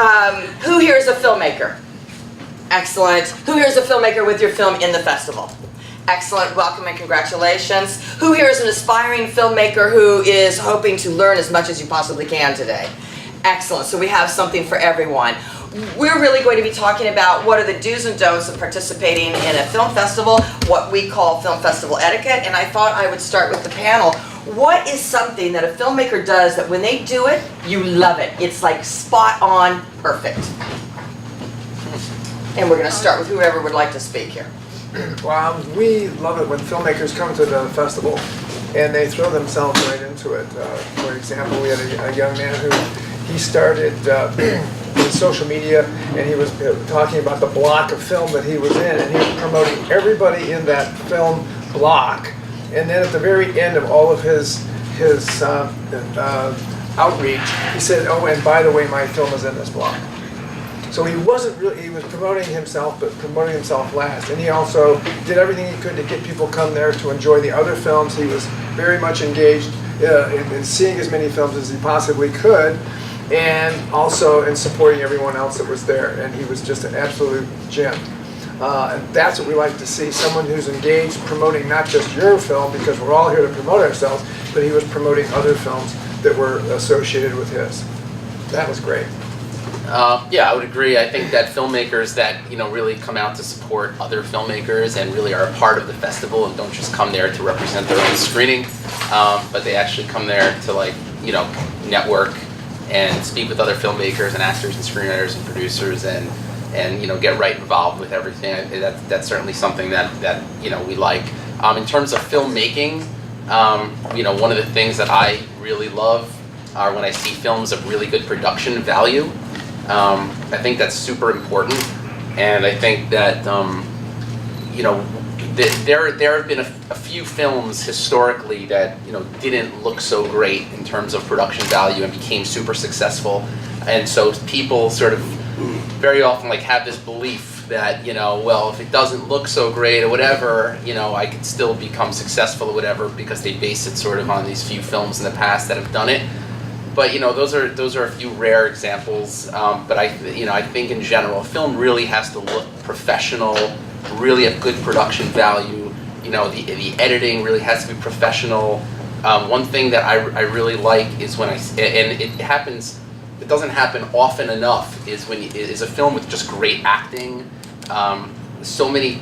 Who here is a filmmaker? Excellent. Who here is a filmmaker with your film in the festival? Excellent. Welcome and congratulations. Who here is an aspiring filmmaker who is hoping to learn as much as you possibly can today? Excellent. So we have something for everyone. We're really going to be talking about what are the do's and don'ts of participating in a film festival, what we call film festival etiquette, and I thought I would start with the panel. What is something that a filmmaker does that when they do it, you love it? It's like spot on, perfect. And we're going to start with whoever would like to speak here. Well, we love it when filmmakers come to the festival and they throw themselves right into it. For example, we had a young man who he started in social media, and he was talking about the block of film that he was in, and he was promoting everybody in that film block. And then at the very end of all of his outreach, he said, "Oh, and by the way, my film is in this block." So he wasn't really, he was promoting himself, but promoting himself last. And he also did everything he could to get people come there to enjoy the other films. He was very much engaged in seeing as many films as he possibly could, and also in supporting everyone else that was there. And he was just an absolute gem. And that's what we like to see, someone who's engaged promoting not just your film, because we're all here to promote ourselves, but he was promoting other films that were associated with his. That was great. Yeah, I would agree. I think that filmmakers that really come out to support other filmmakers and really are a part of the festival and don't just come there to represent their own screening, but they actually come there to network and speak with other filmmakers and actors and screenwriters and producers and get right involved with everything. That's certainly something that we like. In terms of filmmaking, one of the things that I really love are when I see films of really good production value. I think that's super important, and I think that there have been a few films historically that didn't look so great in terms of production value and became super successful, and so people sort of very often have this belief that well, if it doesn't look so great or whatever, I could still become successful or whatever because they base it sort of on these few films in the past that have done it. But those are a few rare examples. But I think in general, film really has to look professional, really have good production value. The editing really has to be professional. One thing that I really like is when and it happens. It doesn't happen often enough. Is a film with just great acting. So many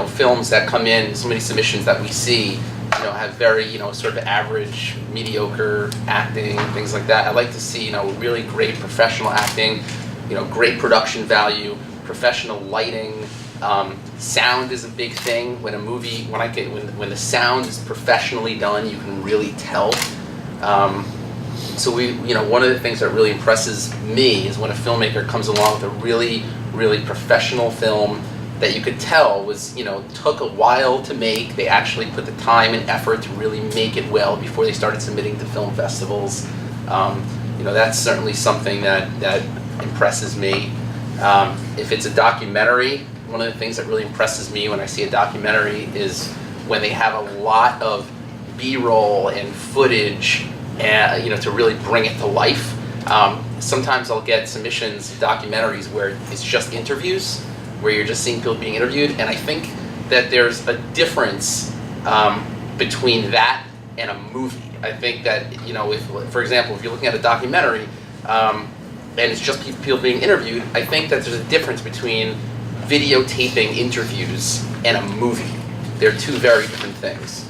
films that come in, so many submissions that we see. Have very, sort of average, mediocre acting, things like that. I like to see, really great professional acting, great production value, professional lighting. Sound is a big thing. When a movie, when the sound is professionally done, you can really tell. So one of the things that really impresses me is when a filmmaker comes along with a really, really professional film that you could tell was, took a while to make. They actually put the time and effort to really make it well before they started submitting to film festivals. That's certainly something that impresses me. If it's a documentary, one of the things that really impresses me when I see a documentary is when they have a lot of B-roll and footage, to really bring it to life. Sometimes I'll get submissions, documentaries where it's just interviews, where you're just seeing people being interviewed, and I think that there's a difference between that and a movie. I think that, for example, if you're looking at a documentary and it's just people being interviewed, I think that there's a difference between videotaping interviews and a movie. They're two very different things.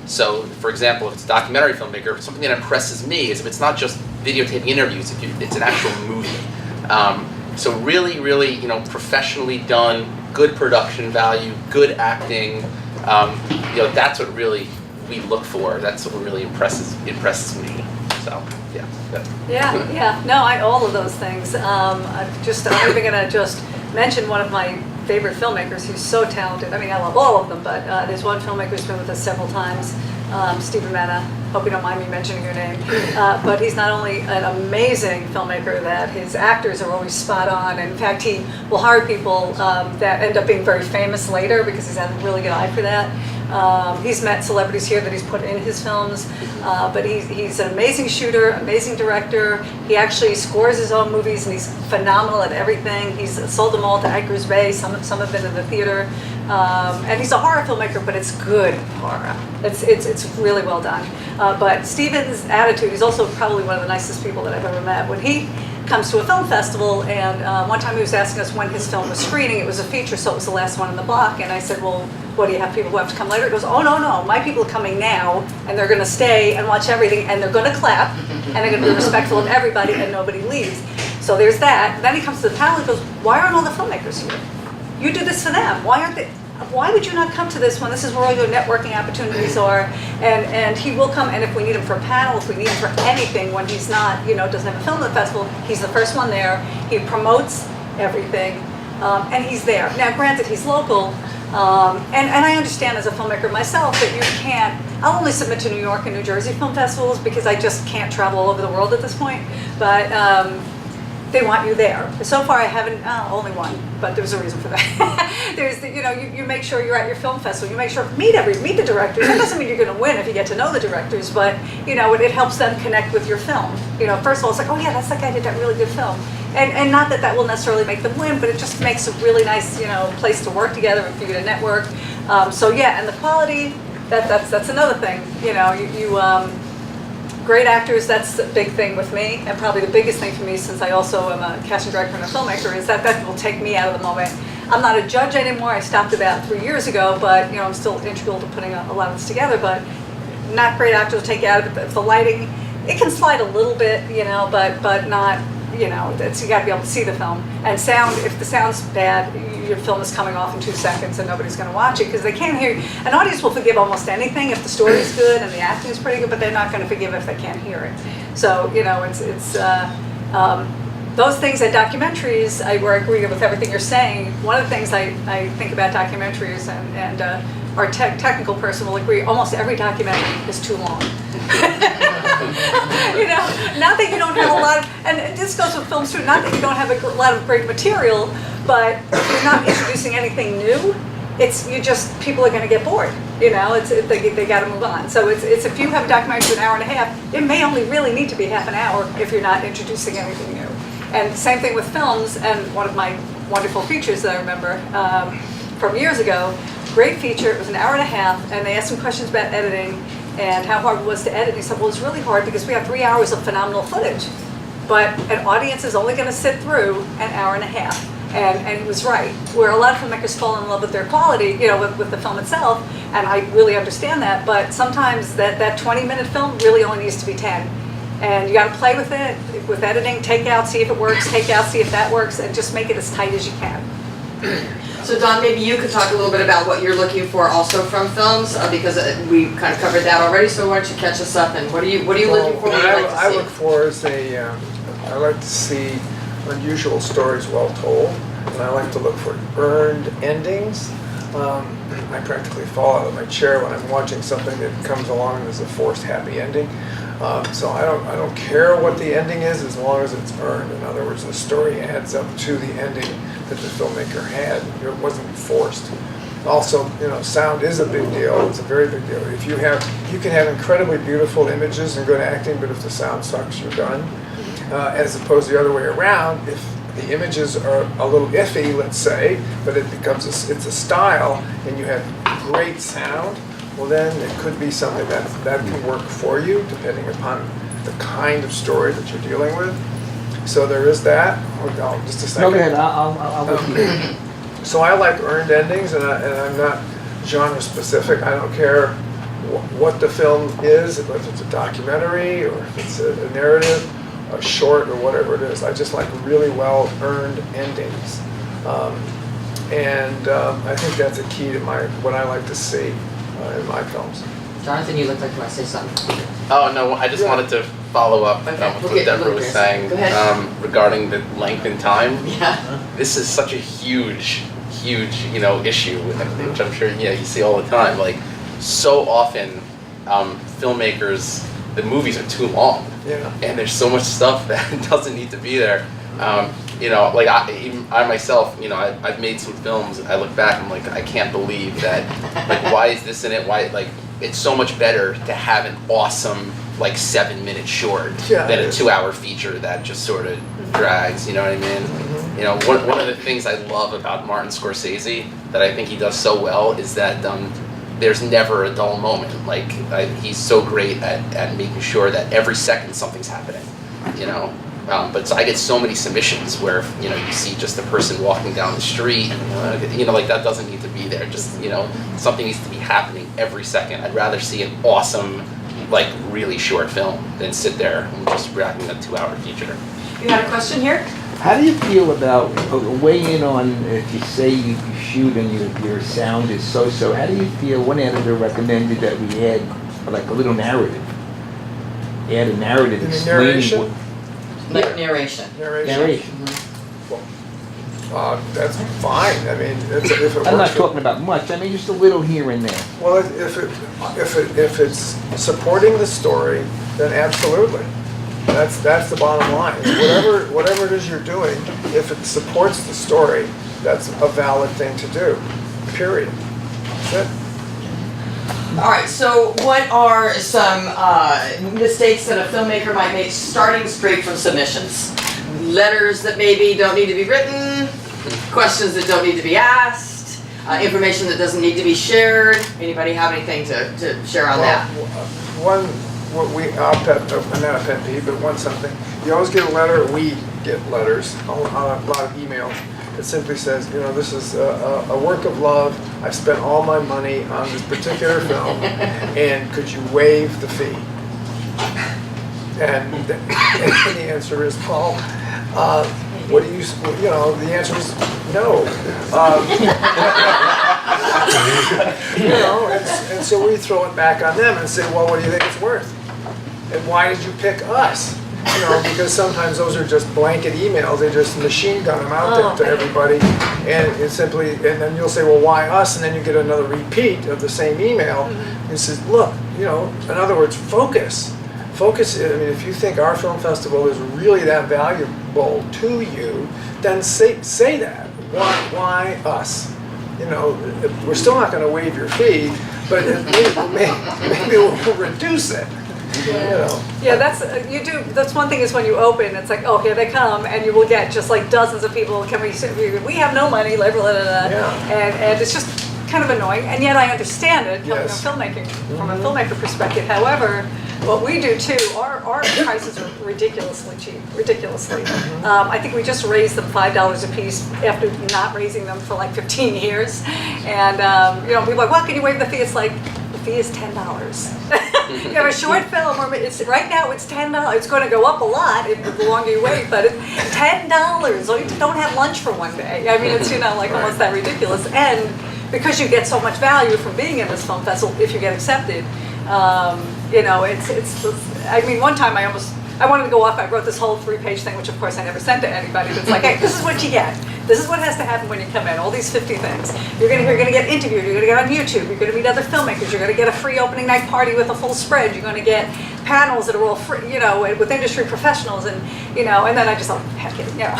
So, for example, if it's a documentary filmmaker, something that impresses me is if it's not just videotaping interviews, it's an actual movie. So really, really, professionally done, good production value, good acting. That's what really we look for. That's what really impresses me. So, yeah. Yeah. No, all of those things. I'm even gonna just mention one of my favorite filmmakers who's so talented. I mean, I love all of them, but there's one filmmaker who's been with us several times, Stephen Mena. Hope you don't mind me mentioning your name. But he's not only an amazing filmmaker that his actors are always spot on. And in fact, he will hire people that end up being very famous later because he's had a really good eye for that. He's met celebrities here that he's put in his films, but he's an amazing shooter, amazing director. He actually scores his own movies, and he's phenomenal at everything. He's sold them all to Edgar's Bay. Some have been in the theater, and he's a horror filmmaker, but it's good horror. It's really well done. But Steven's attitude, he's also probably one of the nicest people that I've ever met. When he comes to a film festival, and one time he was asking us when his film was screening. It was a feature, so it was the last one in the block, and I said, well, what do you have people who have to come later? He goes, oh, no, my people are coming now, and they're gonna stay and watch everything, and they're gonna clap, and they're gonna be respectful of everybody, and nobody leaves. So there's that. Then he comes to the panel and goes, why aren't all the filmmakers here? You do this for them. Why would you not come to this when this is where all your networking opportunities are? And he will come, and if we need him for a panel, if we need him for anything, when he's not, doesn't have a film at the festival, he's the first one there. He promotes everything, and he's there. Now, granted, he's local, and I understand as a filmmaker myself that you can't, I'll only submit to New York and New Jersey film festivals because I just can't travel all over the world at this point, but they want you there. So far I haven't, only one, but there's a reason for that. There's, you make sure you're at your film festival, you make sure, meet the directors. That doesn't mean you're gonna win if you get to know the directors, but it helps them connect with your film. First of all, it's like, oh yeah, that's that guy who did that really good film. And not that will necessarily make them win, but it just makes a really nice, place to work together and for you to network. So yeah, and the quality, that's another thing. Great actors, that's a big thing with me, and probably the biggest thing for me, since I also am a casting director and a filmmaker, is that will take me out of the moment. I'm not a judge anymore. I stopped about 3 years ago, but I'm still integral to putting a lot of this together. But not great actors will take you out of it. If the lighting, it can slide a little bit, but not. You got to be able to see the film. And sound, if the sound's bad, your film is coming off in 2 seconds and nobody's going to watch it because they can't hear you. An audience will forgive almost anything if the story's good and the acting is pretty good, but they're not going to forgive if they can't hear it. So, it's those things at documentaries, where I agree with everything you're saying. One of the things I think about documentaries, and our technical person will agree, almost every documentary is too long. Not that you don't have a lot of, and this goes with films too, not that you don't have a lot of great material, but if you're not introducing anything new, people are going to get bored. They got to move on. So it's if you have a documentary for an hour and a half, it may only really need to be half an hour if you're not introducing anything new. And same thing with films, and one of my wonderful features that I remember from years ago, great feature, it was an hour and a half, and they asked some questions about editing and how hard it was to edit. And he said, well, it's really hard because we have 3 hours of phenomenal footage, but an audience is only going to sit through an hour and a half. And he was right. Where a lot of filmmakers fall in love with their quality, with the film itself, and I really understand that, but sometimes that 20-minute film really only needs to be 10. And you got to play with it, with editing, take out, see if it works, take out, see if that works, and just make it as tight as you can. So Don, maybe you could talk a little bit about what you're looking for also from films, because we kind of covered that already. So why don't you catch us up, and what are you looking for? What do you like to see? I look for is I like to see unusual stories well told, and I like to look for earned endings. I practically fall out of my chair when I'm watching something that comes along and is a forced happy ending. So I don't care what the ending is as long as it's earned. In other words, the story adds up to the ending that the filmmaker had. It wasn't forced. Also, sound is a big deal. It's a very big deal. You can have incredibly beautiful images and good acting, but if the sound sucks, you're done. As opposed to the other way around, if the images are a little iffy, let's say, but it becomes it's a style, and you have great sound, well then it could be something that can work for you, depending upon the kind of story that you're dealing with. So there is that. Just a second. No, go ahead. I'll wait for you. So I like earned endings, and I'm not genre specific. I don't care what the film is, if it's a documentary or if it's a narrative, a short, or whatever it is. I just like really well earned endings, and I think that's a key to what I like to see in my films. Jonathan, you look like you want to say something. Oh, no, I just wanted to follow up with what Debra was saying regarding the length and time. Yeah. This is such a huge issue, which I'm sure you see all the time. Like, so often, filmmakers the movies are too long. Yeah. And there's so much stuff that doesn't need to be there. You know, like I myself, you know, I've made some films. I look back, I'm like, I can't believe that. Like, why is this in it? Why, like, it's so much better to have an awesome, like, 7-minute short than a 2-hour feature that just sort of drags. You know what I mean? Mm-hmm. You know, one of the things I love about Martin Scorsese that I think he does so well is that there's never a dull moment. Like, he's so great at making sure that every second something's happening. You know. But so I get so many submissions where, you know, you see just a person walking down the street, you know, like that doesn't need to be there. Just, you know, something needs to be happening every second. I'd rather see an awesome, like, really short film than sit there and just reacting a 2-hour feature. You had a question here? How do you feel about, weigh in on, if you say you shoot and your sound is so-so, how do you feel, one editor recommended that we add like a little narrative. Add a narrative You mean explaining narration? what. Like narration. Narration. That's fine. I mean, if it works. I'm not talking about much, I mean just a little here and there. Well, if it's supporting the story, then absolutely. That's the bottom line. Whatever it is you're doing, if it supports the story, that's a valid thing to do. Period. That's it. All right, so what are some mistakes that a filmmaker might make starting straight from submissions? Letters that maybe don't need to be written, questions that don't need to be asked, information that doesn't need to be shared. Anybody have anything to share on that? Not a pet peeve, but one something. You always get a letter, we get letters, a lot of emails. It simply says, you know, this is a work of love. I've spent all my money on this particular film, and could you waive the fee? And the answer is, Paul, what do you know, the answer is no. You know, and so we throw it back on them and say, well, what do you think it's worth? And why did you pick us? You know, because sometimes those are just blanket emails. They just machine gun them out there to everybody, and it's simply, and then you'll say, well, why us? And then you get another repeat of the same email. And it says, look, you know, in other words, focus. Focus. I mean, if you think our film festival is really that valuable to you, then say that. Why us? You know, we're still not going to waive your fee, but maybe we'll reduce it. You know. Yeah, that's one thing is when you open, it's like, oh, here they come, and you will get just like dozens of people, we have no money, blah, blah, blah, blah. Yeah. And it's just kind of annoying, and yet I understand it coming from filmmaking, from a filmmaker perspective. However, what we do too, our prices are ridiculously cheap, ridiculously. I think we just raised them $5 a piece after not raising them for like 15 years. And you know, people are like, well, can you waive the fee? It's like, the fee is $10. You have a short film, right now it's $10. It's going to go up a lot the longer you wait, but it's $10. Or you don't have lunch for one day. I mean, it's, you know, like almost that ridiculous. And because you get so much value from being in this film festival, if you get accepted, you know, it's. I mean, one time I wanted to go off. I wrote this whole 3-page thing, which of course I never sent to anybody. But it's like, hey, this is what you get. This is what has to happen when you come in. All these 50 things. You're gonna get interviewed. You're gonna get on YouTube. You're gonna meet other filmmakers. You're gonna get a free opening night party with a full spread. You're gonna get panels that are all free, you know, with industry professionals, and you know. And then I just thought, heck it, you know.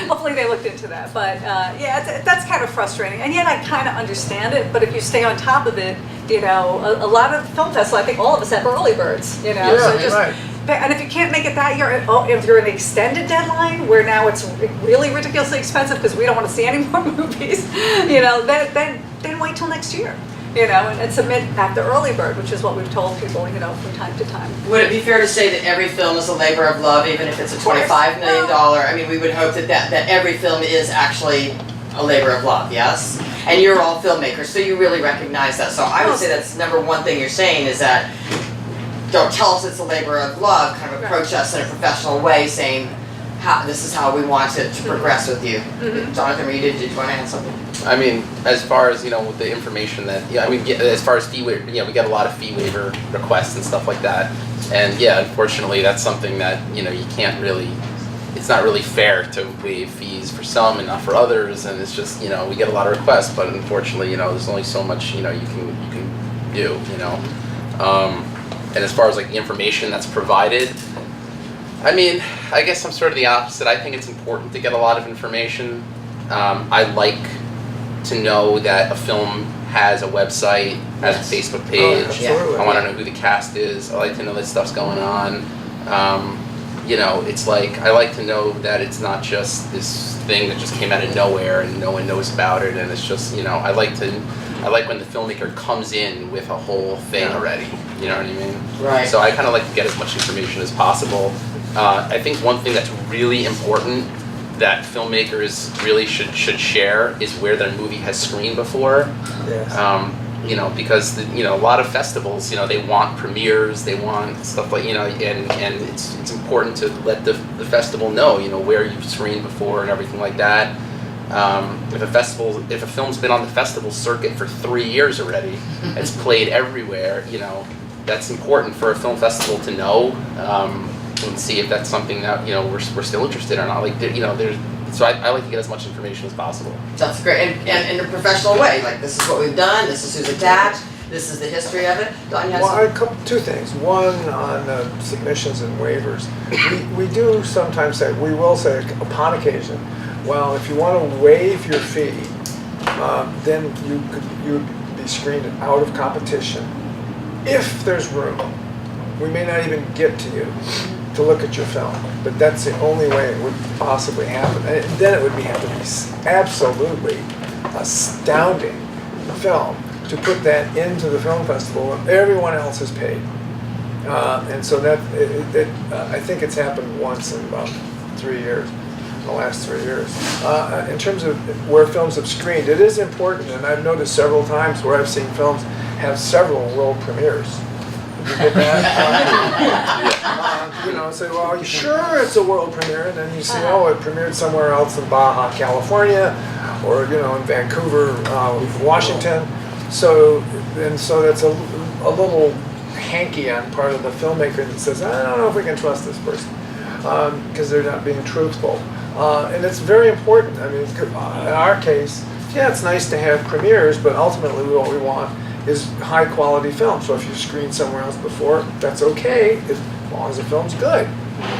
Hopefully they looked into that. But yeah, that's kind of frustrating. And yet I kind of understand it. But if you stay on top of it, you know, a lot of film festivals, I think all of us have early birds. You know, Yeah, so just. right. And if you can't make it that year, if you're in the extended deadline, where now it's really ridiculously expensive because we don't want to see any more movies, you know, then wait till next year, you know, and submit at the early bird, which is what we've told people, you know, from time to time. Would it be fair to say that every film is a labor of love, even if it's a $25 million? I mean, we would hope that every film is actually a labor of love, yes? And you're all filmmakers, so you really recognize that. So I would say that's number one thing you're saying is that don't tell us it's a labor of love, kind of approach us in a professional way saying, this is how we want it to progress with you. Jonathan, did you want to add something? I mean, as far as, you know, with the information that, I mean, as far as fee waiver, we get a lot of fee waiver requests and stuff like that. And yeah, unfortunately, that's something that, you know, you can't really, it's not really fair to waive fees for some and not for others. And it's just, you know, we get a lot of requests, but unfortunately, you know, there's only so much, you know, you can do, you know. And as far as like the information that's provided, I mean, I guess I'm sort of the opposite. I think it's important to get a lot of information. I like to know that a film has a website, has a Facebook page. absolutely. I want to know who the cast is. I like to know that stuff's going on. You know, it's like, I like to know that it's not just this thing that just came out of nowhere and no one knows about it, and it's just, you know, I like when the filmmaker comes in with a whole thing already, you know what I mean? Right. So I kind of like to get as much information as possible. I think one thing that's really important that filmmakers really should share is where their movie has screened before. Yes. You know, because you know, a lot of festivals, you know, they want premieres, they want stuff like, you know, and it's important to let the festival know, you know, where you've screened before and everything like that. If a film's been on the festival circuit for 3 years already, it's played everywhere, you know, that's important for a film festival to know, and see if that's something that, you know, we're still interested in or not. Like, you know, so I like to get as much information as possible. That's great, and in a professional way, like this is what we've done, this is who's attached, this is the history of it. Don, you have Well, two things. One, on submissions and waivers. We do sometimes say, we will say upon occasion, well, if you want to waive your fee, then you'd be screened out of competition if there's room. We may not even get to you to look at your film, but that's the only way it would possibly happen. And then it would have to be absolutely astounding film to put that into the film festival when everyone else has paid. And so that I think it's happened once in about 3 years, the last 3 years. In terms of where films have screened, it is important, and I've noticed several times where I've seen films have several world premieres. Did you get that? You know, say, well, you sure it's a world premiere, and then you see, oh, it premiered somewhere else in Baja, California, or you know, in Vancouver, Washington. So that's a little hanky on part of the filmmaker that says, I don't know if we can trust this person because they're not being truthful. And it's very important. I mean, in our case, yeah, it's nice to have premieres, but ultimately what we want is high quality film. So if you screened somewhere else before, that's okay, as long as the film's good.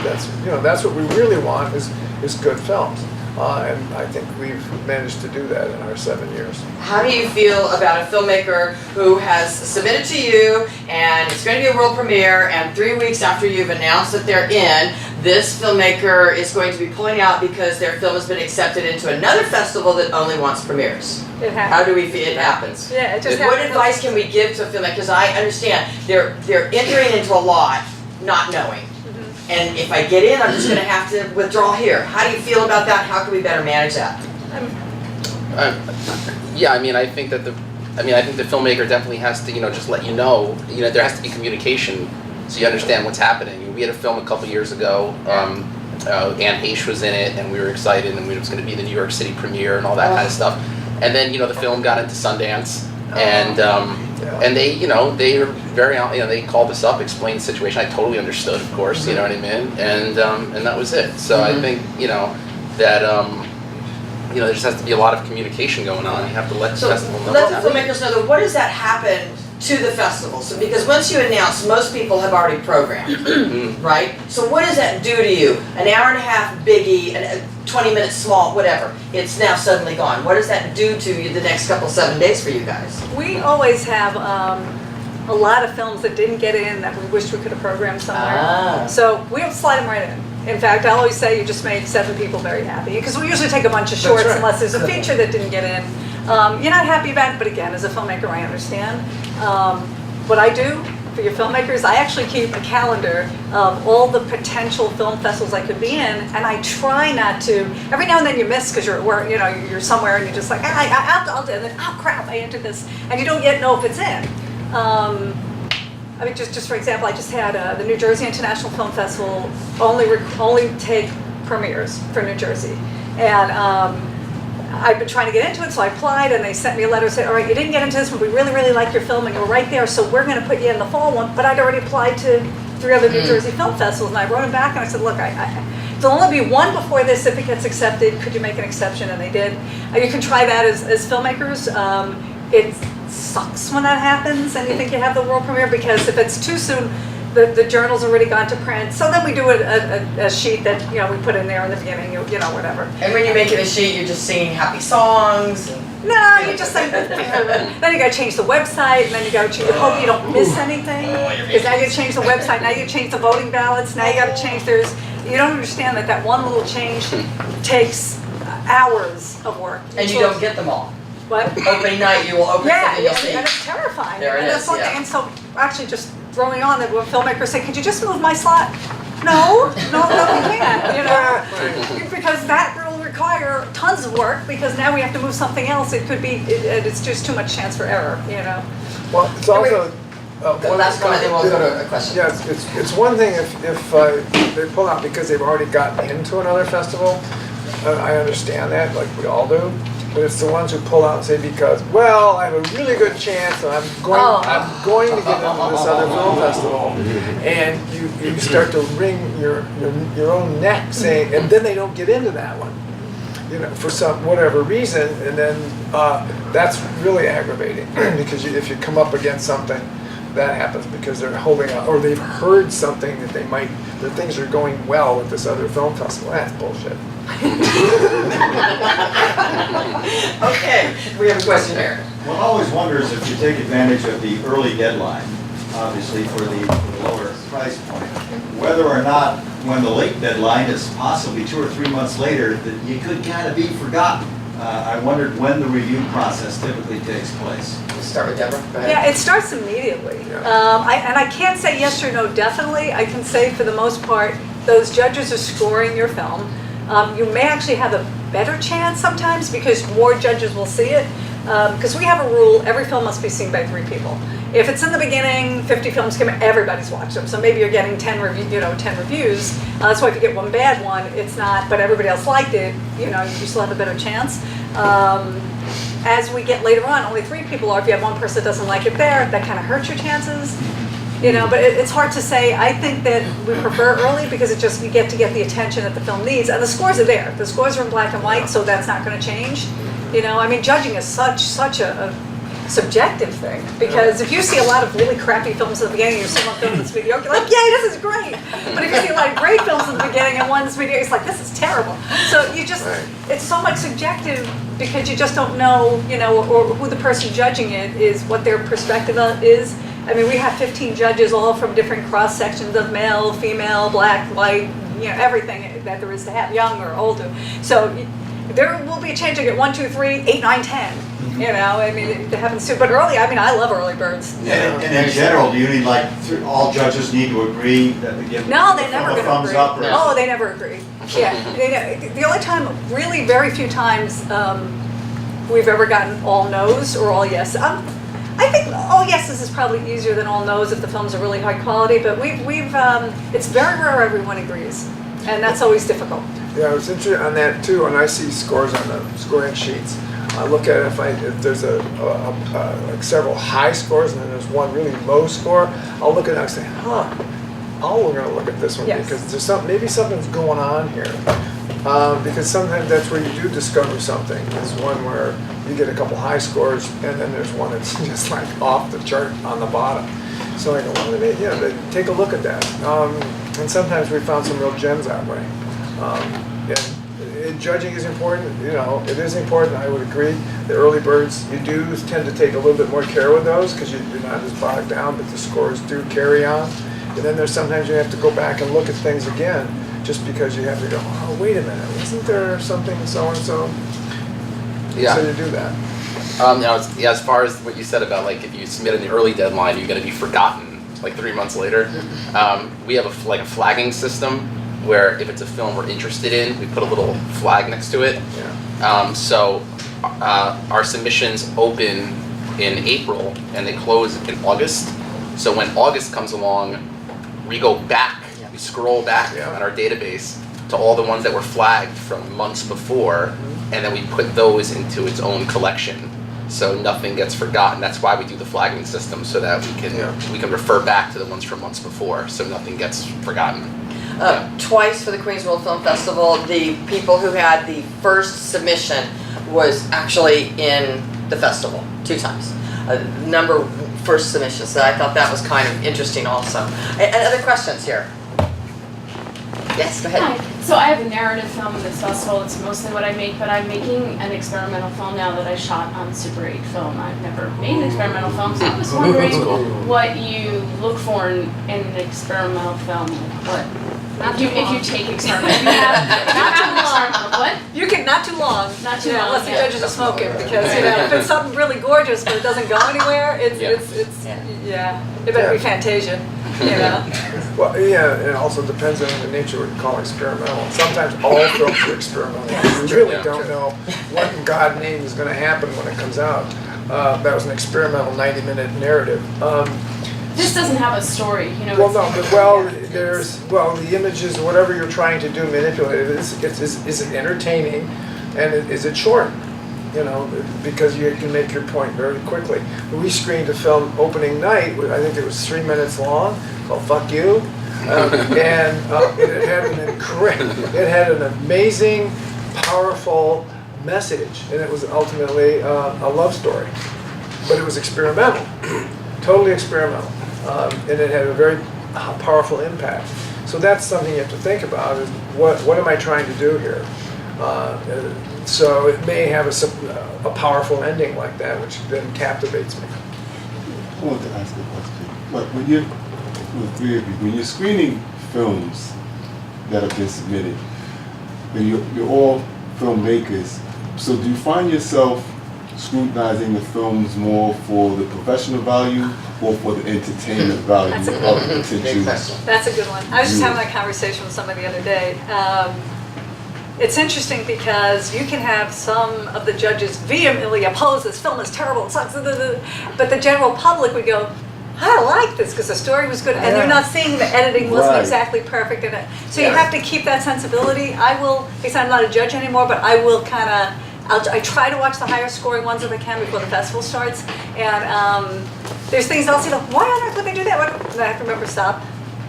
That's what we really want is good films. And I think we've managed to do that in our 7 years. How do you feel about a filmmaker who has submitted to you and it's going to be a world premiere, and 3 weeks after you've announced that they're in, this filmmaker is going to be pulling out because their film has been accepted into another festival that only wants premieres? It happens. How do we feel it happens? Yeah, it just What happens. advice can we give to a filmmaker? Because I understand they're entering into a lot not knowing. And if I get in, I'm just going to have to withdraw here. How do you feel about that? How can we better manage that? Yeah, I mean, I think the filmmaker definitely has to, you know, just let you know. You know, there has to be communication so you understand what's happening. We had a film a couple years ago. Anne Heche was in it, and we were excited, and it was going to be the New York City premiere and all that kind of stuff. And then, you know, the film got into Sundance, and they, you know, they were very, you know, they called us up, explained the situation. I totally understood, of course, you know what I mean, and that was it. So I think, you know, that you know, there just has to be a lot of communication going on. You have to let the festival know. Let the filmmakers know that what does that happen to the festival? So because once you announce, most people have already programmed, right? So what does that do to you? An hour and a half biggie, and 20 minutes small, whatever. It's now suddenly gone. What does that do to you the next couple 7 days for you guys? We always have a lot of films that didn't get in that we wish we could have programmed somewhere. So we'll slide them right in. In fact, I always say you just made 7 people very happy, because we usually take a bunch of shorts unless there's a feature that didn't get in. You're not happy about it, but again, as a filmmaker, I understand. What I do for your filmmakers, I actually keep a calendar of all the potential film festivals I could be in, and I try not to. Every now and then you miss because you're at work, you know, you're somewhere and you're just like, I'll do it, and then, oh crap, I entered this, and you don't yet know if it's in. I mean, just for example, I just had the New Jersey International Film Festival only take premieres for New Jersey, and I've been trying to get into it, so I applied, and they sent me a letter saying, all right, you didn't get into this one, we really, really like your film, and you're right there, so we're going to put you in the fall one, but I'd already applied to 3 other New Jersey film festivals, and I wrote them back, and I said, look, there'll only be one before this. If it gets accepted, could you make an exception? And they did. You can try that as filmmakers. It's sucks when that happens and you think you have the world premiere, because if it's too soon, the journal's already gone to print. So then we do a sheet that, you know, we put in there in the beginning, you know, whatever. And when you make it a sheet, you're just singing happy songs. And No, you just like, then you gotta change the website, and then you gotta hope you don't miss anything. Because now you gotta change the website, now you change the voting ballots, now you gotta change, you don't understand that one little change takes hours of work. and you don't get them all. What? Opening night, you will open Yeah, something, you'll see. and it's terrifying. There it And that's is, one thing. yeah. And so, actually, just throwing on that, when filmmakers say, "Could you just move my slot?" No, we can't. You know, because that will require tons of work. Because now we have to move something else. It could be, it's just too much chance for error. You know. Well, it's also. The last comment, then we'll go to a question. Yeah, it's one thing if they pull out because they've already gotten into another festival. I understand that, like we all do. But it's the ones who pull out and say, because, well, I have a really good chance, and I'm going to get into this other film festival, and you start to wring your own neck, saying, and then they don't get into that one, you know, for some whatever reason, and then that's really aggravating because if you come up against something, that happens because they're holding out, or they've heard something that that things are going well with this other film festival. That's bullshit. Okay, we have a question here. One always wonders if you take advantage of the early deadline, obviously for the lower price point, whether or not when the late deadline is possibly 2 or 3 months later, that you could kind of be forgotten. I wondered when the review process typically takes place. We'll start with Debra. Go ahead. Yeah, it starts immediately. Yeah. I can't say yes or no definitely. I can say for the most part, those judges are scoring your film. You may actually have a better chance sometimes because more judges will see it. Because we have a rule, every film must be seen by 3 people. If it's in the beginning, 50 films come in, everybody's watched them. So maybe you're getting 10 reviews. That's why if you get one bad one, it's not, but everybody else liked it, you still have a better chance. As we get later on, only 3 people are. If you have one person that doesn't like it there, that kind of hurts your chances. But it's hard to say. I think that we prefer early because you get the attention that the film needs, and the scores are there. The scores are in black and white, so that's not going to change. Judging is such a subjective thing, because if you see a lot of really crappy films at the beginning and someone films this mediocre, you're like, yay, this is great. But if you see a lot of great films at the beginning and one's mediocre, it's like, this is terrible. So it's so much subjective because you just don't know, or who the person judging it is, what their perspective is. We have 15 judges, all from different cross sections of male, female, black, white, everything that there is to have, young or older. So there will be a change. You get 1, 2, 3, 8, 9, 10. It happens too. But early, I love early birds. And in general, do you need all judges need to agree that they give No, they never a going to thumbs agree. up? Or Oh, they never agree. Yeah, the only time, really, very few times we've ever gotten all no's or all yes. I think all yeses is probably easier than all no's if the films are really high quality. But it's very rare everyone agrees, and that's always difficult. Yeah, it's interesting on that too. When I see scores on the scoring sheets, I look at it if there's like several high scores and then there's one really low score. I'll look at it and say, we're going to look at this one because there's maybe something's going on here. Because sometimes that's where you do discover something. There's one where you get a couple high scores and then there's one that's just like off the chart on the bottom. So I go, take a look at that. And sometimes we found some real gems that way. And judging is important, it is important, I would agree. The early birds, you do tend to take a little bit more care with those because you're not as bogged down, but the scores do carry on. And then there's sometimes you have to go back and look at things again just because you have to go, oh, wait a minute, isn't there something so-and-so? Yeah. So you do that. As far as what you said about if you submit in the early deadline, you're going to be forgotten 3 months later. We have a flagging system where if it's a film we're interested in, we put a little flag next to it. Yeah. So our submissions open in April and they close in August. So when August comes along, we go back, we scroll back on our database to all the ones that were flagged from months before, and then we put those into its own collection. So nothing gets forgotten. That's why we do the flagging system, so that we can refer back to the ones from months before, so nothing gets forgotten. Twice for the Queens World Film Festival, the people who had the first submission was actually in the festival 2 times. number first submissions. So I thought that was kind of interesting also. And other questions here? Yes, go ahead. Hi. So I have a narrative film in this festival. It's mostly what I make, but I'm making an experimental film now that I shot on Super 8 film. I've never made an experimental film, so I was wondering what you look for in an experimental film. What? If you take experimental, not too long. What? You can, not too long. Not too Yeah, long, unless the yeah. judges are smoking, because, if it's something really gorgeous but it doesn't go anywhere, it better be Fantasia, Well, yeah, it also depends on the nature of what you call experimental. Sometimes all films are experimental. You really don't know what in God's name is going to happen when it comes out. That was an experimental 90-minute narrative. This doesn't have a story, Well, no, but the images, whatever you're trying to do, manipulate it. Is it entertaining, and is it short? Because you can make your point very quickly. We screened a film opening night. I think it was 3 minutes long, called "Fuck You," and it had an amazing, powerful message, and it was ultimately a love story, but it was experimental, totally experimental. And it had a very powerful impact. So that's something you have to think about, is what am I trying to do here? So it may have a powerful ending like that, which then captivates me. I want to ask a question. Like when you're screening films that have been submitted, and you're all filmmakers, so do you find yourself scrutinizing the films more for the professional value or for the entertainment value of the potential? That's a good one. I was just having that conversation with somebody the other day. It's interesting because you can have some of the judges vehemently oppose this film, is terrible, it sucks, but the general public would go, I like this because the story was good, and they're not seeing the editing wasn't exactly perfect in it. So you have to keep that sensibility. I will, because I'm not a judge anymore, but I will kind of, I try to watch the higher scoring ones if I can before the festival starts. And there's things I'll see, like, why on earth would they do that? And I have to remember, stop.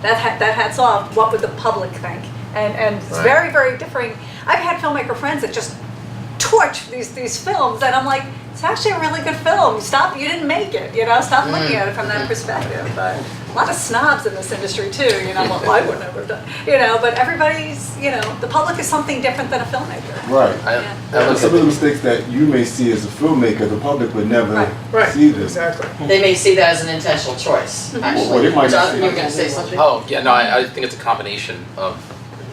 That hat's off. What would the public think? And it's very, very differing. I've had filmmaker friends that just torch these films, and I'm like, it's actually a really good film. Stop, you didn't make it, stop looking at it from that perspective. But a lot of snobs in this industry too, well, I would never have done, but everybody's, the public is something different than a filmmaker. Right. I Some of the mistakes that you may see as a filmmaker, the public would never see this. Exactly. They may see that as an intentional choice, actually. Well, they might not Jonathan, see you were going to say something? Oh, yeah, no, I think it's a combination of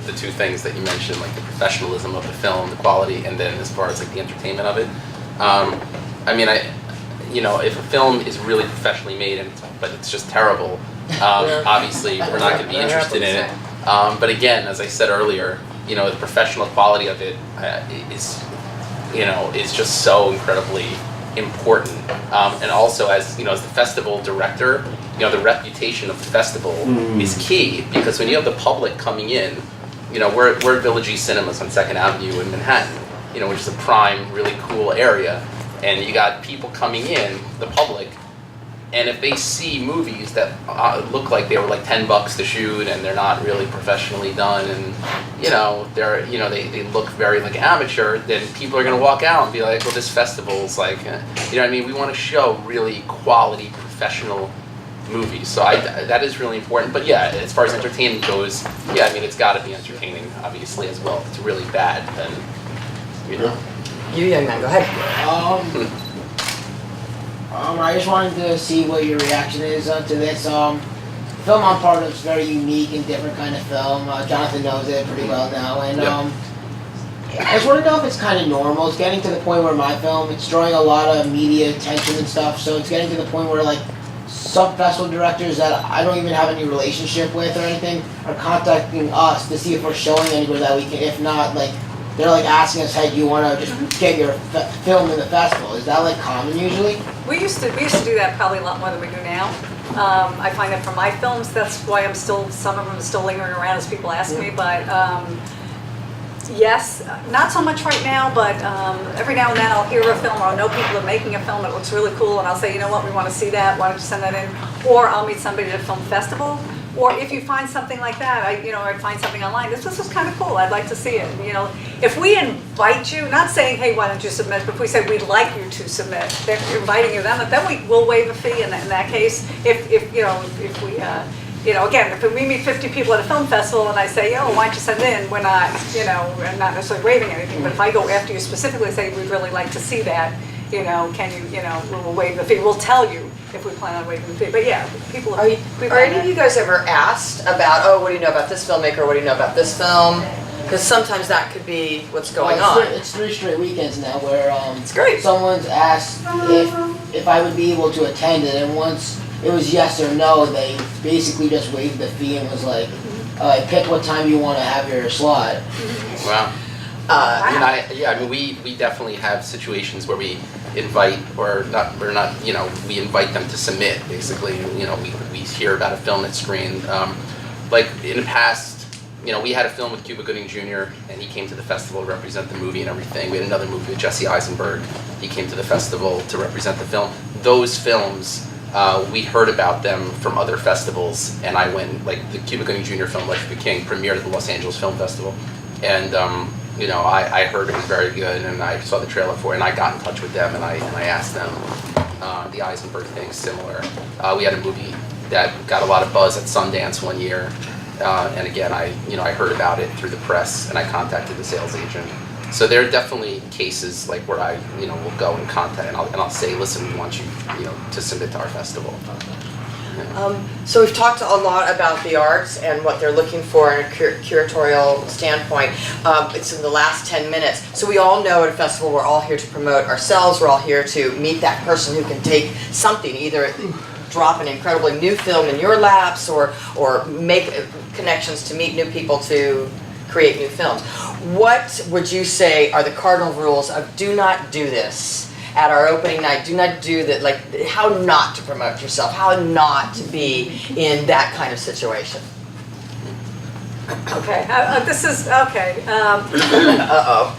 the two things that you mentioned, like the professionalism of the film, the quality, and then as far as like the entertainment of it. If a film is really professionally made, but it's just terrible, obviously we're not going to be interested in it. But again, as I said earlier, the professional quality of it is just so incredibly important. And also, as the festival director, the reputation of the festival is key, because when you have the public coming in, we're at Village East Cinemas on 2nd Avenue in Manhattan, which is a prime, really cool area, and you got people coming in, the public, and if they see movies that look like they were like $10 to shoot and they're not really professionally done, and they look very like amateur, then people are gonna walk out and be like, well, this festival's like, we want to show really quality professional movies. So that is really important. But yeah, as far as entertainment goes, it's got to be entertaining, obviously, as well. If it's really bad, then You, young man, go ahead. I just wanted to see what your reaction is to this. Film I'm part of is very unique and different kind of film. Jonathan knows it pretty well now, and I just want to know if it's kind of normal. It's getting to the point where my film, it's drawing a lot of media attention and stuff, so it's getting to the point where like some festival directors that I don't even have any relationship with or anything are contacting us to see if we're showing anywhere that we can. If not, like they're like asking us, hey, do you want to just get your film in the festival? Is that like common usually? We used to do that probably a lot more than we do now. I find that for my films, that's why some of them are still lingering around as people ask me, but yes, not so much right now, but every now and then I'll hear a film or I'll know people are making a film that looks really cool, and I'll say, you know what, we want to see that, why don't you send that in? Or I'll meet somebody at a film festival Or if you find something like that, I find something online, this is kind of cool, I'd like to see it. If we invite you, not saying, hey, why don't you submit, but if we say we'd like you to submit, they're inviting you, then we will waive a fee in that case. If we, again, if we meet 50 people at a film festival and I say, why don't you send in, we're not, I'm not necessarily waiving anything, but if I go after you specifically and say, we'd really like to see that, can you, we'll waive the fee, we'll tell you if we plan on waiving the fee, but yeah, people. Are any of you guys ever asked about, what do you know about this filmmaker, what do you know about this film? Because sometimes that could be what's going on. It's 3 straight weekends now where it's great. Someone's asked if I would be able to attend it, and once it was yes or no, they basically just waived the fee and was like, pick what time you want to have your slot. Wow. We definitely have situations where we invite, we invite them to submit, basically. We hear about a film that's screened. Like in the past, we had a film with Cuba Gooding Jr. and he came to the festival to represent the movie and everything. We had another movie with Jesse Eisenberg. He came to the festival to represent the film. Those films, we heard about them from other festivals, and I went, like the Cuba Gooding Jr. film, Life of the King, premiered at the Los Angeles Film Festival. And I heard it was very good, and I saw the trailer for it, and I got in touch with them, and I asked them. The Eisenberg thing is similar. We had a movie that got a lot of buzz at Sundance one year, and again, I heard about it through the press, and I contacted the sales agent. So there are definitely cases like where I will go and contact, and I'll say, listen, we want you to submit to our festival. So we've talked a lot about the arts and what they're looking for in a curatorial standpoint. It's in the last 10 minutes. So we all know at a festival we're all here to promote ourselves. We're all here to meet that person who can take something, either drop an incredibly new film in your laps or make connections to meet new people to create new films. What would you say are the cardinal rules of do not do this? At our opening night, do not do that, like how not to promote yourself, how not to be in that kind of situation. Okay, this is, okay. Uh-oh.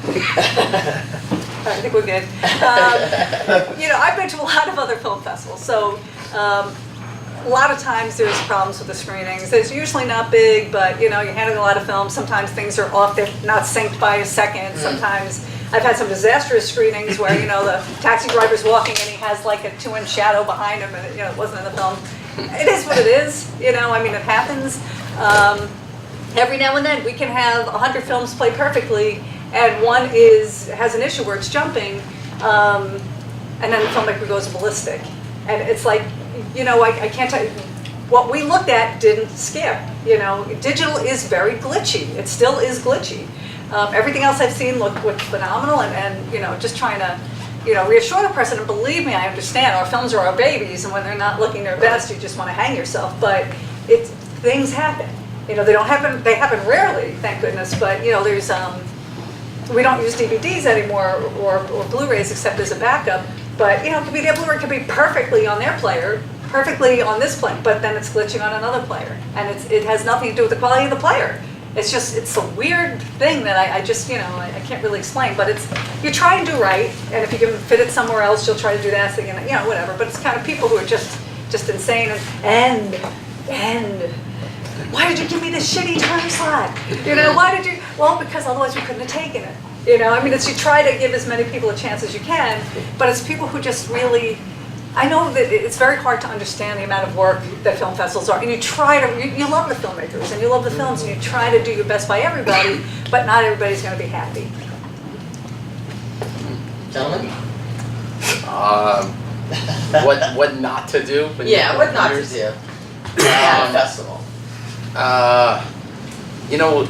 I think we're good. I've been to a lot of other film festivals, so a lot of times there's problems with the screenings. It's usually not big, but you're handling a lot of films. Sometimes things are off, they're not synced by a second. Sometimes I've had some disastrous screenings where, the taxi driver's walking and he has like a 2-inch shadow behind him and, it wasn't in the film. It is what it is, it happens. Every now and then we can have 100 films play perfectly and one has an issue where it's jumping, and then the filmmaker goes ballistic. And it's like, I can't tell you, what we looked at didn't skip. Digital is very glitchy. It still is glitchy. Everything else I've seen looked phenomenal, and just trying to, reassure the person. And believe me, I understand. Our films are our babies, and when they're not looking their best, you just want to hang yourself. But things happen. They don't happen. They happen rarely, thank goodness. But there's we don't use DVDs anymore or Blu-rays except as a backup. But it could be their Blu-ray could be perfectly on their player, perfectly on this player, but then it's glitching on another player, and it has nothing to do with the quality of the player. It's a weird thing that I just, I can't really explain, but you try and do right, and if you can fit it somewhere else, you'll try to do that thing, and whatever, but it's kind of people who are just insane, and why did you give me this shitty time slot? Why did you, well, because otherwise we couldn't have taken it, you try to give as many people a chance as you can, but it's people who just really, I know that it's very hard to understand the amount of work that film festivals are, and you love the filmmakers, and you love the films, and you try to do your best by everybody, but not everybody's going to be happy. Gentlemen? What not to do? What not to do at a festival.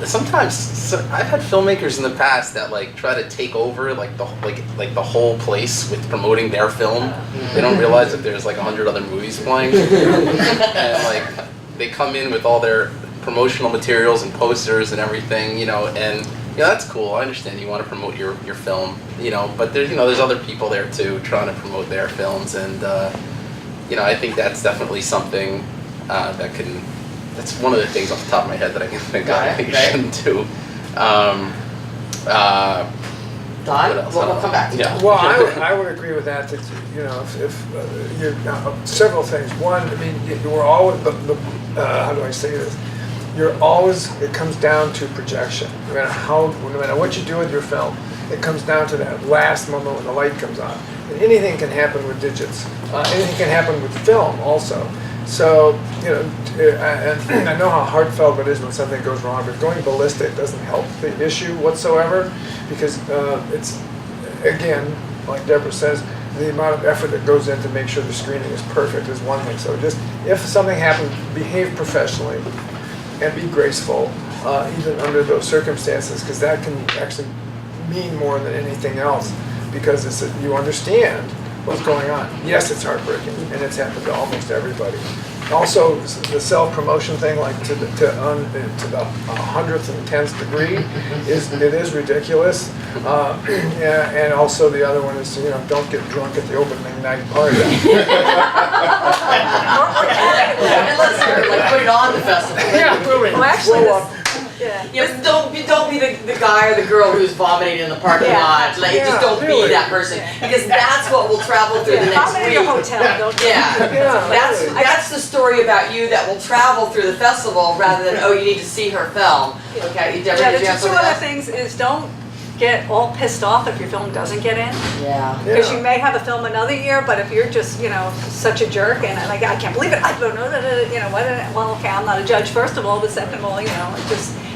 Sometimes I've had filmmakers in the past that try to take over the whole place with promoting their film. They don't realize that there's 100 other movies playing, and they come in with all their promotional materials and posters and everything, and that's cool. I understand you want to promote your film, but there's other people there too trying to promote their films, and I think that's definitely something that's one of the things off the top of my head that I can think of. I think you shouldn't do. Don, What else? we'll come back to you. Yeah. Well, I would agree with that, that, you know, if you're, several things. One, I mean, we're always, how do I say this? You're always, it comes down to projection. No matter what you do with your film, it comes down to that last moment when the light comes on. And anything can happen with digits. Anything can happen with film also. So, you know, and I know how heartfelt it is when something goes wrong, but going ballistic doesn't help the issue whatsoever, because it's, again, like Debra says, the amount of effort that goes in to make sure the screening is perfect is one thing. So just, if something happens, behave professionally and be graceful, even under those circumstances, because that can actually mean more than anything else, because it's you understand what's going on. Yes, it's heartbreaking, and it's happened to almost everybody. Also, the self-promotion thing, like to the 100th and 10th degree, it is ridiculous. Yeah, and also the other one is, you know, don't get drunk at the opening night party. And let's hear it, like put it on the festival. Yeah, really. Well, actually, blow up. Just don't be the guy or the girl who's vomiting in the parking lot. Like, Yeah, just don't really. be that person, because that's what will travel through the next Vomit in your week. hotel, don't Yeah, Yeah, really. that's the story about you that will travel through the festival rather than, oh, you need to see her film. Okay, Debra, Yeah, did the you have two something other else? things is don't get all pissed off if your film doesn't get in. Yeah. Because you may have a film another year, but if you're just, you know, such a jerk and like, I can't believe it, I don't know, you know, well, okay, I'm not a judge, first of all, but second of all, you know,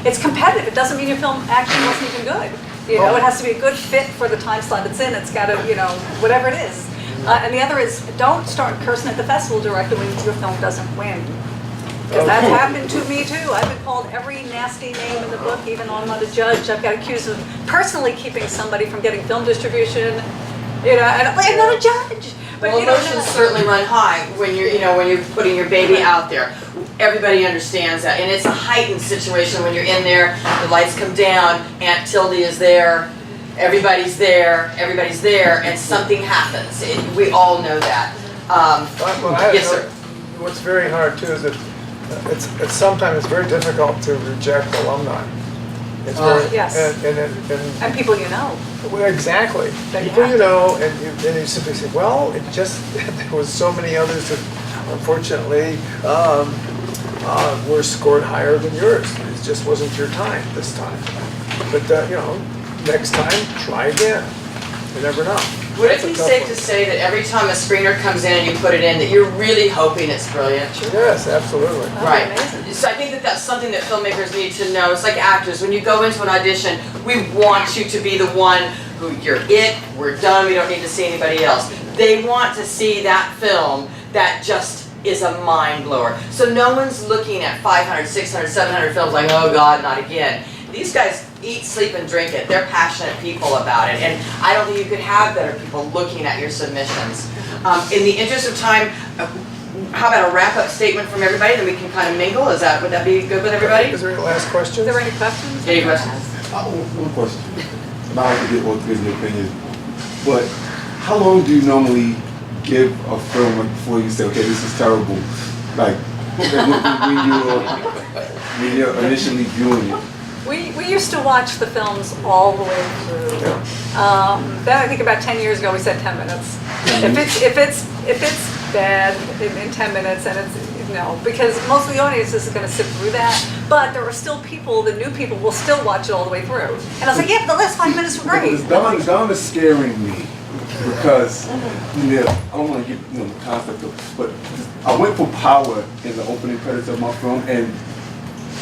it's competitive. It doesn't mean your film actually wasn't even good. You know, it has to be a good fit for the time slot it's in. It's got to, you know, whatever it is. And the other is, don't start cursing at the festival director when your film doesn't win. Because that's happened to me too. I've been called every nasty name in the book, even though I'm not a judge. I've got accused of personally keeping somebody from getting film distribution. You know, and I'm not a judge. But Well, you know, emotions certainly run high when you're, you know, when you're putting your baby out there. Everybody understands that, and it's a heightened situation when you're in there. The lights come down, Aunt Tildy is there, everybody's there, and something happens. We all know that. Yes, sir. What's very hard too is that it's sometimes very difficult to reject alumni. It's very, Yes. and people you know. well, exactly. That you People have you to. know, and you simply say, well, it just there was so many others that unfortunately were scored higher than yours. It just wasn't your time this time. But you know, next time try again. You never know. Would it That's a be tough safe one. to say that every time a screener comes in and you put it in, that you're really hoping it's brilliant? Yes, absolutely. That'd be Right. amazing. So I think that that's something that filmmakers need to know. It's like actors. When you go into an audition, we want you to be the one who you're it, we're done, we don't need to see anybody else. They want to see that film that just is a mind blower. So no one's looking at 500, 600, 700 films like, oh God, not again. These guys eat, sleep, and drink it. They're passionate people about it. And I don't think you could have better people looking at your submissions. In the interest of time, how about a wrap-up statement from everybody, then we can kind of mingle? Would that be good with everybody? Is there any last questions? Is there any questions? Any questions? One question. And I like to get all three of your opinion. But how long do you normally give a film before you say, okay, this is terrible? Like when you're initially viewing it. We used to watch the films all the way through. Then I think about 10 years ago we said 10 minutes. If it's bad in 10 minutes, and it's, you know, because most of the audience is going to sit through that, but there are still people, the new people will still watch it all the way through. And I was like, yeah, but the last 5 minutes were great. Don is scaring me because you know, I don't want to give the concept of, but I went for power in the opening credits of my film, and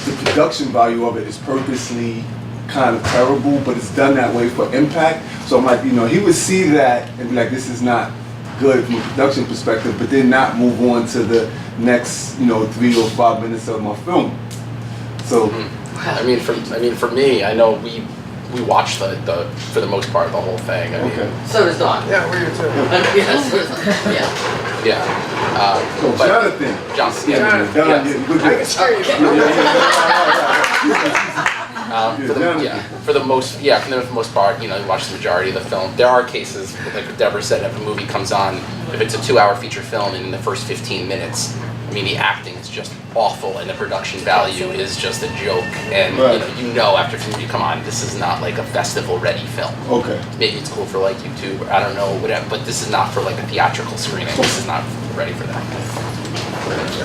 the production value of it is purposely kind of terrible, but it's done that way for impact. So I'm like, you know, he would see that and be like, this is not good from a production perspective, but then not move on to the next, you know, 3 or 5 minutes of my film. So, I mean, for me, I know we watched the for the most part the whole thing. I mean, okay. So does Don. Yeah, we do too. Yeah, so does Don. Yeah. yeah. So But- Jonathan. Johnson. Yeah, Jonathan. Don, Yes. yeah, good I job. can scare you. For the most part, you know, you watch the majority of the film. There are cases, like Debra said, if a movie comes on, if it's a 2-hour feature film, and in the first 15 minutes, I mean, the acting is just awful, and the production value is just a joke. And Right. you know after you come on, this is not like a festival-ready film. Okay. Maybe it's cool for like YouTube, or I don't know, whatever. But this is not for like a theatrical screening. This is not ready for that.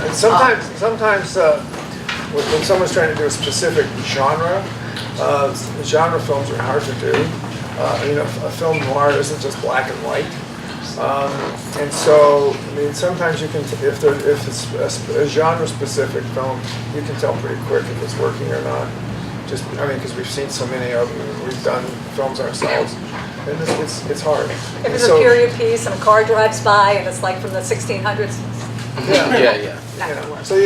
And sometimes when someone's trying to do a specific genre, genre films are hard to do. A film noir isn't just black and white. And so, I mean, sometimes you can, if it's a genre-specific film, you can tell pretty quick if it's working or not. Because we've seen so many of them, we've done films ourselves, and it's hard. If it's a period piece and a car drives by and it's like from the 1600s, Yeah. not gonna work. So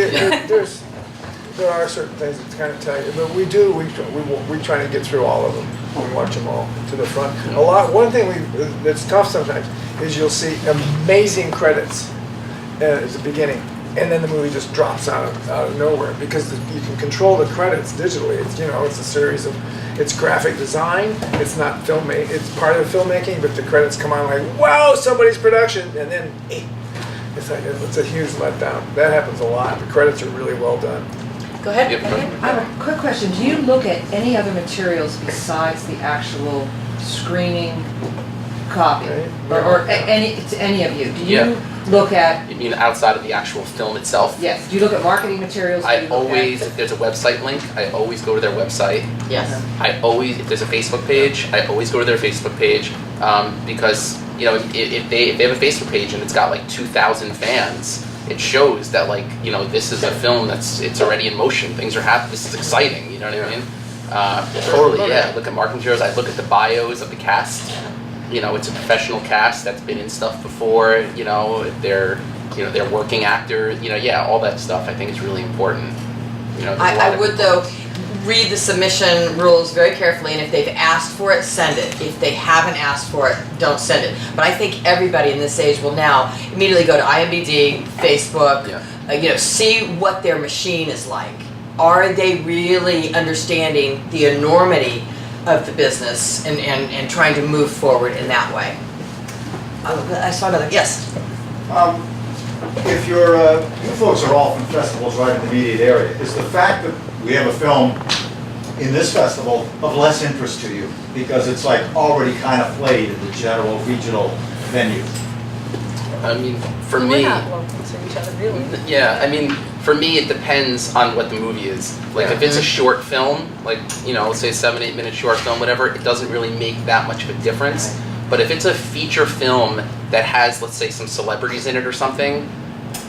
there are certain things that kind of tell you, but we try to get through all of them. We watch them all to the front. One thing that's tough sometimes is you'll see amazing credits at the beginning, and then the movie just drops out of nowhere because you can control the credits digitally. It's a series of, it's graphic design. It's not filmmaking. It's part of the filmmaking, but the credits come on like, wow, somebody's production, and then it's a huge letdown. That happens a lot. The credits are really well done. Go ahead. Yep. I have a quick question. Do you look at any other materials besides the actual screening copy? Right. Or any of you? Do you Yeah. look at, You mean outside of the actual film itself? yes, do you look at marketing materials? Do you I look always, at- if there's a website link, I always go to their website. Yes. If there's a Facebook page, I always go to their Facebook page, because, if they have a Facebook page and it's got like 2,000 fans, it shows that this is a film it's already in motion. Things are happening. This is exciting. You know what I mean? Totally. Yeah. I look at marketing materials. I look at the bios of the cast. It's a professional cast that's been in stuff before. They're working actors. All that stuff I think is really important. there's a lot I of would though read the submission rules very carefully, and if they've asked for it, send it. If they haven't asked for it, don't send it. But I think everybody in this age will now immediately go to IMDb, Facebook, see what their machine is like. Are they really understanding the enormity of the business and trying to move forward in that way? I saw another, yes. If you folks are all from festivals right in the immediate area, is the fact that we have a film in this festival of less interest to you because it's like already kind of played in the general regional venue? I mean, for We're me, not local to each other, really. yeah, I mean, for me, it depends on what the movie is. Like, if it's a short film, let's say a 7-8 minute short film, whatever, it doesn't really make that much of a difference. But if it's a feature film that has, let's say, some celebrities in it or something,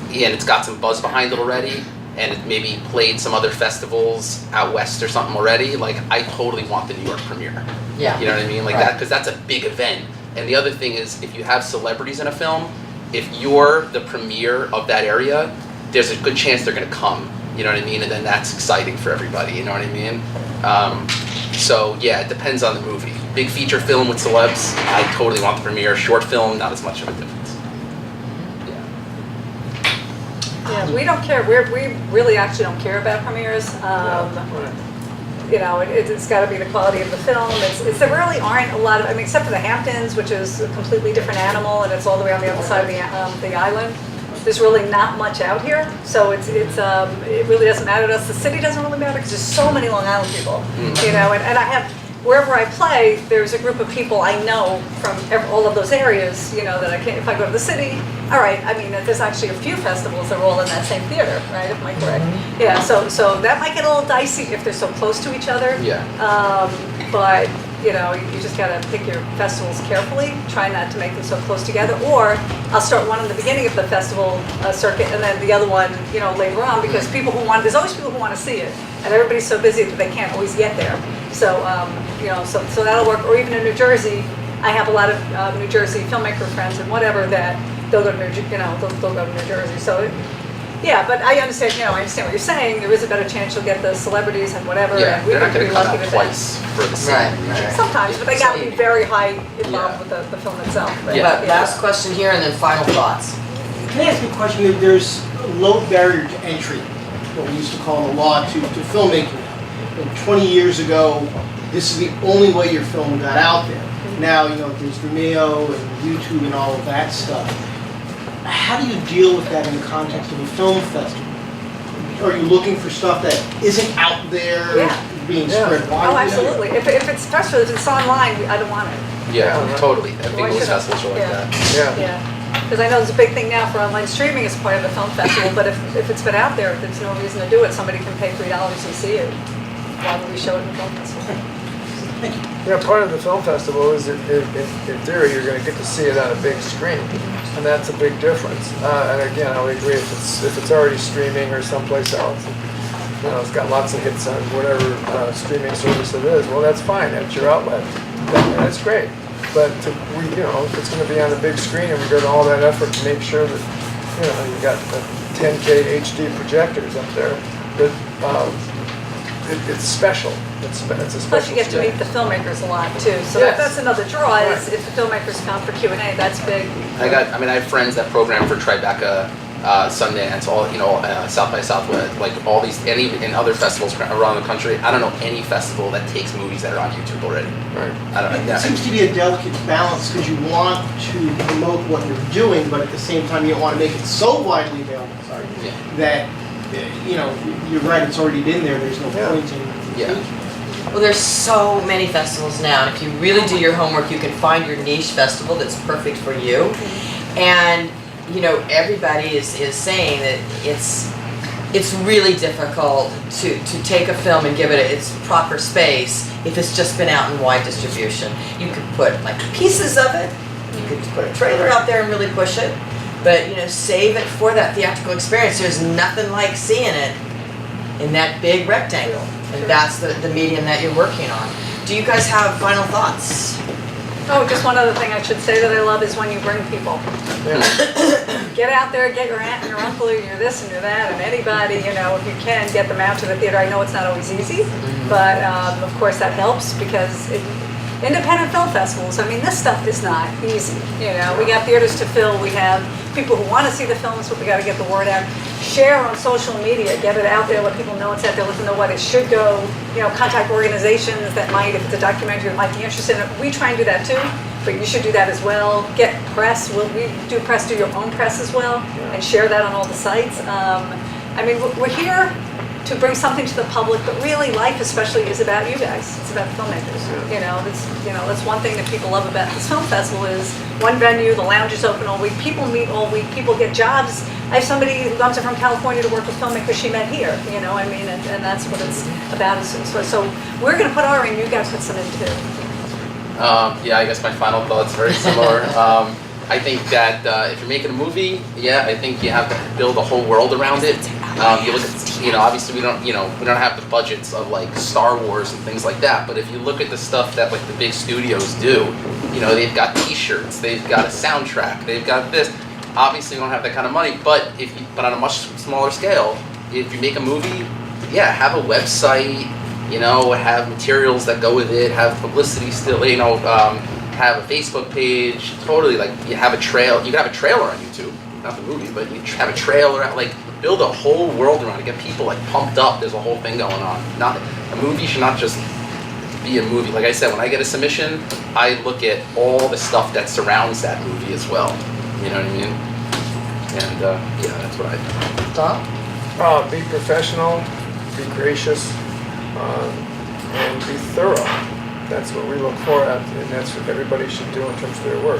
and it's got some buzz behind it already, and it maybe played some other festivals out west or something already, I totally want the New York premiere. Yeah. You know what I mean? That, because that's a big event. And the other thing is, if you have celebrities in a film, if you're the premiere of that area, there's a good chance they're gonna come. You know what I mean? And then that's exciting for everybody. You know what I mean? So yeah, it depends on the movie. Big feature film with celebs, I totally want the premiere. Short film, not as much of a difference. Yeah, we don't care. We really actually don't care about premieres. It's got to be the quality of the film. There really aren't a lot of, except for the Hamptons, which is a completely different animal, and it's all the way on the other side of the island. There's really not much out here, so it really doesn't matter to us. The city doesn't really matter because there's so many Long Island people, and I have. Wherever I play, there's a group of people I know from all of those areas, that I can't, if I go to the city, all right, there's actually a few festivals that are all in that same theater, right, am I correct? Yeah, so that might get a little dicey if they're so close to each other. Yeah. But, you just gotta pick your festivals carefully, try not to make them so close together, or I'll start one in the beginning of the festival circuit and then the other one, later on, because there's always people who want to see it, and everybody's so busy that they can't always get there. So, so that'll work. Or even in New Jersey, I have a lot of New Jersey filmmaker friends and whatever that they'll go to they'll go to New Jersey. So, yeah, but I understand. I understand what you're saying. There is a better chance you'll get the celebrities and whatever. Yeah, and we they're not have to gonna be come lucky out with twice for the same. Right. Sometimes, but they got to be very high involved with the film itself. But, Yeah. But last question here, and then final thoughts. Can I ask you a question? There's a low barrier to entry, what we used to call in the law, to filmmaking. And 20 years ago, this is the only way your film got out there. Now, there's Vimeo and YouTube and all of that stuff. how do you deal with that in the context of a film festival? Are you looking for stuff that isn't out there Yeah. being Yeah. spread widely? Oh, absolutely. If it's special, if it's online, I don't want it. Yeah, Yeah. totally. I think Why most should I? festivals are like Yeah. that. Yeah. Yeah, because I know there's a big thing now for online streaming as part of the film festival, but if it's been out there, there's no reason to do it. Somebody can pay $3 and see it. Why would we show it in the film festival? Yeah, part of the film festival is, in theory, you're going to get to see it on a big screen, and that's a big difference. And again, I would agree if it's already streaming or someplace else, you know, it's got lots of hits on whatever streaming service it is. Well, that's fine. That's your outlet. That's great. But you know, if it's going to be on a big screen and we go to all that effort to make sure that you know you got 10K HD projectors up there, that it's special. It's a special. Plus you get to day. meet the filmmakers a lot too, so Yes. that's another draw is Right. if the filmmakers come for Q&A, that's big. I have friends that program for Tribeca, Sundance, all South by Southwest, like all these, and other festivals around the country. I don't know any festival that takes movies that are on YouTube already. Right. I don't know. It seems to be a delicate balance because you want to promote what you're doing, but at the same time you don't want to make it so widely available. Sorry, Yeah. that you know you're right. It's already been there. There's no Yeah. point in. Yeah. Well, there's so many festivals now, and if you really do your homework, you can find your niche festival that's perfect for you. And you know, everybody is saying that it's really difficult to take a film and give it its proper space if it's just been out in wide distribution. You could put like pieces of it, you could put a trailer out there and really push it, but you know, save it for that theatrical experience. There's nothing like seeing it in that big rectangle, and that's the medium that you're working on. Do you guys have final thoughts? Oh, just one other thing I should say that I love is when you bring people. Get out there, get your aunt and your uncle, or your this and your that, and anybody, you know, if you can, get them out to the theater. I know it's not always easy, but of course that helps because independent film festivals, I mean, this stuff is not easy. You know, we got theaters to fill, we have people who want to see the films, but we got to get the word out. Share on social media, get it out there, let people know it's out there, let them know what it should go. You know, contact organizations that might, if it's a documentary, that might be interested in it. We try and do that too, but you should do that as well. Get press, we do press, do your own press as well, and share that on all the sites. I mean, we're here to bring something to the public, but really LIIFE especially is about you guys. It's about filmmakers. You know, that's one thing that people love about this film festival is one venue, the lounge is open all week, people meet all week, people get jobs. I have somebody who comes in from California to work with filmmakers she met here, you know, I mean, and that's what it's about. So we're gonna put our in, you guys put some in too. Yeah, I guess my final thought's very similar. I think that if you're making a movie, yeah, I think you have to build a whole world around it. You look at, you know, obviously we don't have the budgets of like Star Wars and things like that. But if you look at the stuff that like the big studios do, you know, they've got T-shirts, they've got a soundtrack, they've got this. Obviously, we don't have that kind of money, but but on a much smaller scale, if you make a movie, yeah, have a website, you know, have materials that go with it, have publicity still, you know. Have a Facebook page, totally, like you have a trail, you can have a trailer on YouTube, not the movie, but you have a trailer, like build a whole world around it, get people like pumped up, there's a whole thing going on. Not a movie should not just be a movie. Like I said, when I get a submission, I look at all the stuff that surrounds that movie as well, you know what I mean? And yeah, that's what I think. Tom? Be professional, be gracious, and be thorough. That's what we look for, and that's what everybody should do in terms of their work.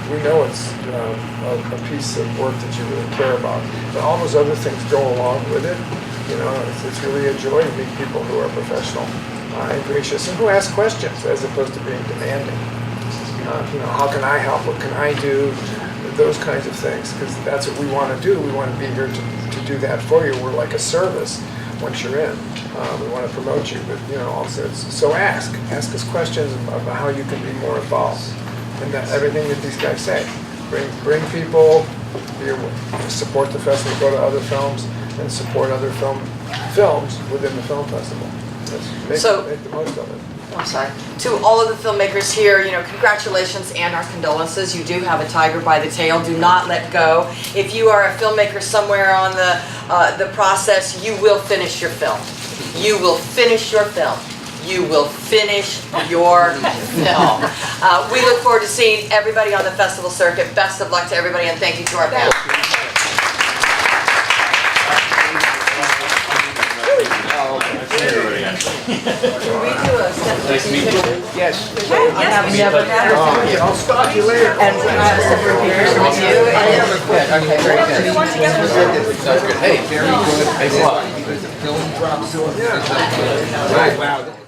We know it's a piece of work that you really care about, but all those other things go along with it. You know, it's really a joy to meet people who are professional and gracious and who ask questions as opposed to being demanding. You know, how can I help? What can I do? Those kinds of things, because that's what we want to do. We want to be here to do that for you. We're like a service once you're in. We want to promote you, but you know, also so ask us questions about how you can be more involved, and that everything that these guys say. Bring people, support the festival, go to other films, and support other films within the film festival. Make the most of it. I'm sorry. To all of the filmmakers here, you know, congratulations and our condolences. You do have a tiger by the tail. Do not let go. If you are a filmmaker somewhere on the process, you will finish your film. You will finish your film. you will finish your film. We look forward to seeing everybody on the festival circuit. Best of luck to everybody, and thank you to our panel. Can we do a separate picture? Yes. I've never had a I'll stop you later. and we can have a separate picture with you and Okay, very good. we want to get Sounds good. Hey, very good. Thanks a lot. Because the film drops off. Yeah. Wow.